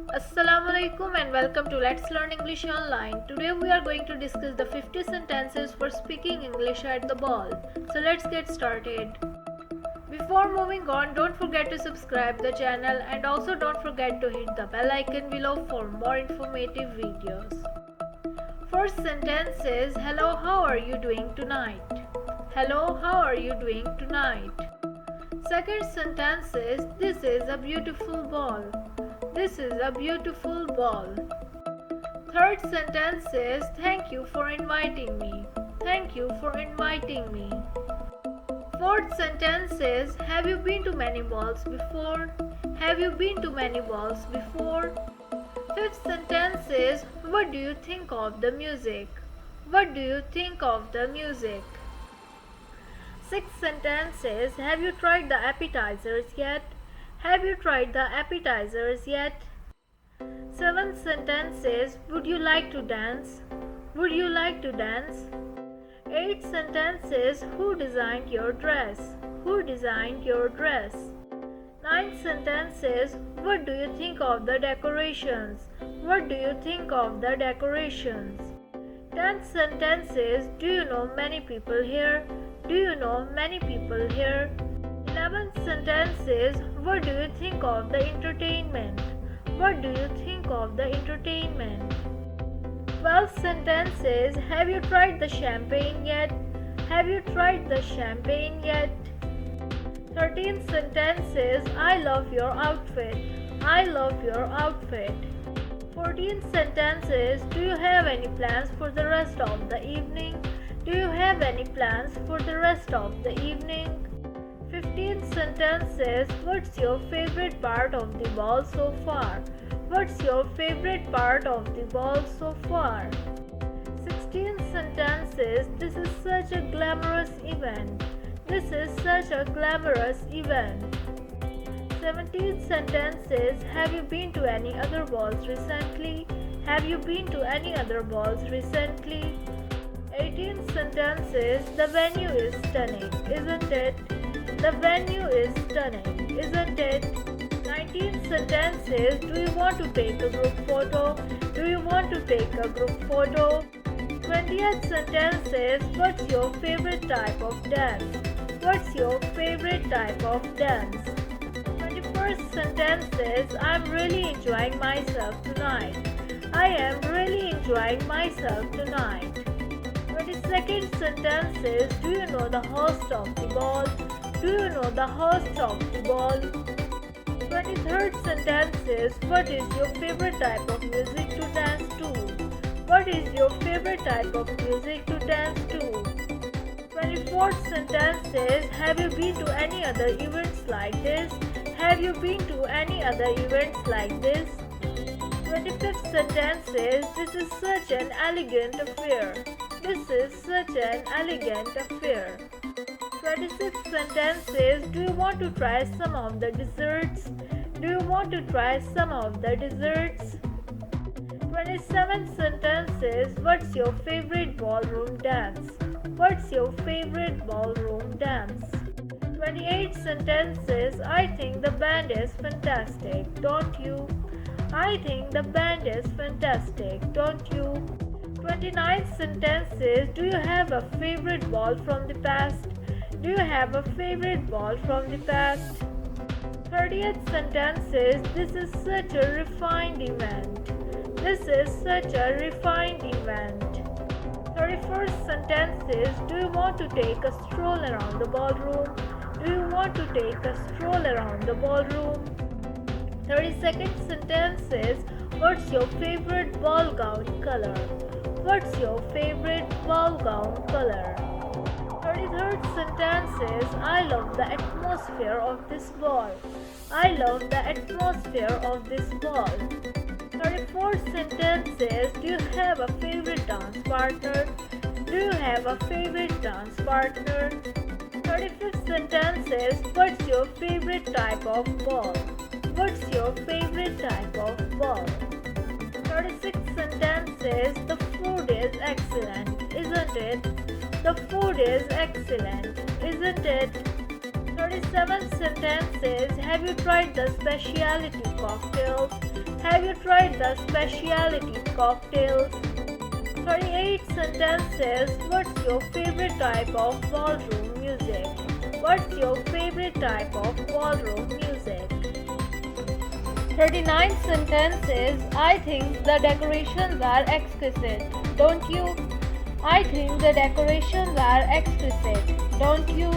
Assalamualaikum and welcome to Let's Learn English Online. Today we are going to discuss the 50 sentences for speaking English at the ball. So let's get started. Before moving on, don't forget to subscribe the channel and also don't forget to hit the bell icon below for more informative videos. First sentence is hello, how are you doing tonight? Hello, how are you doing tonight? Second sentence is this is a beautiful ball. This is a beautiful ball. Third sentence is thank you for inviting me. Thank you for inviting me. Fourth sentence is have you been to many balls before? Have you been to many balls before? Fifth sentence is what do you think of the music? What do you think of the music? Sixth sentence is have you tried the appetizers yet? Have you tried the appetizers yet? Seventh sentence is would you like to dance? Would you like to dance? Eighth sentence is who designed your dress? Who designed your dress? Ninth sentence is what do you think of the decorations? What do you think of the decorations? Tenth sentence is do you know many people here? Do you know many people here? 11th sentence is what do you think of the entertainment? What do you think of the entertainment? 12th sentence is have you tried the champagne yet? Have you tried the champagne yet? 13th sentence is I love your outfit. I love your outfit. 14th sentence is do you have any plans for the rest of the evening? Do you have any plans for the rest of the evening? 15th sentence is what's your favorite part of the ball so far? What's your favorite part of the ball so far? 16th sentence is this is such a glamorous event. This is such a glamorous event. 17th sentence is have you been to any other balls recently? Have you been to any other balls recently? 18th sentence is the venue is stunning, isn't it? The venue is stunning, isn't it? 19th sentence is do you want to take a group photo? Do you want to take a group photo? 20th sentence is what's your favorite type of dance? What's your favorite type of dance? 21st sentence is I'm really enjoying myself tonight. I am really enjoying myself tonight. 22nd sentence is do you know the host of the ball? Do you know the host of the ball? 23rd sentence is what is your favorite type of music to dance to? What is your favorite type of music to dance to? 24th sentence is have you been to any other events like this? Have you been to any other events like this? 25th sentence is this is such an elegant affair. This is such an elegant affair. 26th sentence is do you want to try some of the desserts? Do you want to try some of the desserts? 27th sentence is what's your favorite ballroom dance? What's your favorite ballroom dance? 28th sentence is I think the band is fantastic, don't you? I think the band is fantastic, don't you? 29th sentence is do you have a favorite ball from the past? Do you have a favorite ball from the past? 30th sentence is this is such a refined event. This is such a refined event. 31st sentence is do you want to take a stroll around the ballroom? Do you want to take a stroll around the ballroom? 32nd sentence is what's your favorite ball gown color? What's your favorite ball gown color? 33rd sentence is I love the atmosphere of this ball. I love the atmosphere of this ball. 34th sentence is do you have a favorite dance partner? Do you have a favorite dance partner? 35th sentence is what's your favorite type of ball? What's your favorite type of ball? 36th sentence is the food is excellent, isn't it? The food is excellent, isn't it? 37th sentence is have you tried the specialty cocktails? Have you tried the specialty cocktails? 38 sentences. What's your favorite type of ballroom music? What's your favorite type of ballroom music? 39 sentences. I think the decorations are exquisite. Don't you? I think the decorations are exquisite. Don't you?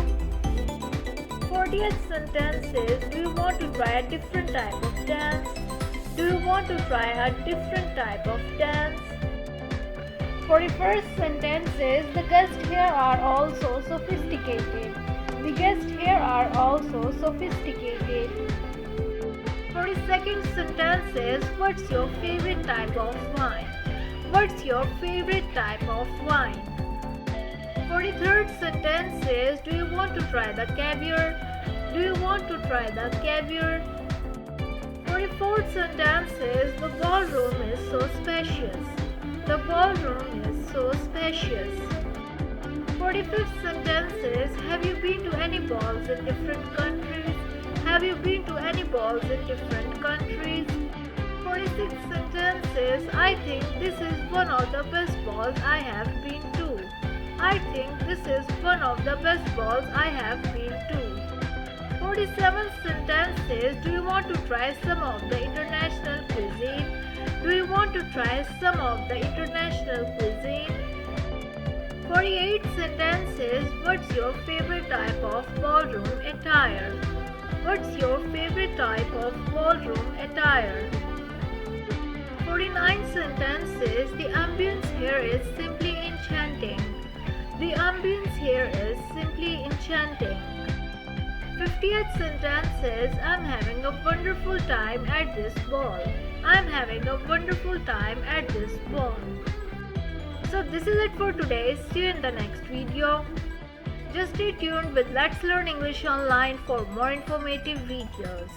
40th sentences. Do you want to try a different type of dance? Do you want to try a different type of dance? 41st sentences. The guests here are also sophisticated. The guests here are also sophisticated. 42nd sentences. What's your favorite type of wine? What's your favorite type of wine? 43rd sentences. Do you want to try the caviar? Do you want to try the caviar? 44th sentences. The ballroom is so spacious. The ballroom is so spacious. 45th sentences. Have you been to any balls in different countries? Have you been to any balls in different countries? 46th sentences. I think this is one of the best balls I have been to. I think this is one of the best balls I have been to. 47th sentences. Do you want to try some of the international cuisine? Do you want to try some of the international cuisine? 48 sentences. What's your favorite type of ballroom attire? What's your favorite type of ballroom attire? 49 sentences. The ambience here is simply enchanting. The ambience here is simply enchanting. 50th sentences. I'm having a wonderful time at this ball. I'm having a wonderful time at this ball. So this is it for today. See you in the next video. Just stay tuned with Let's Learn English Online for more informative videos.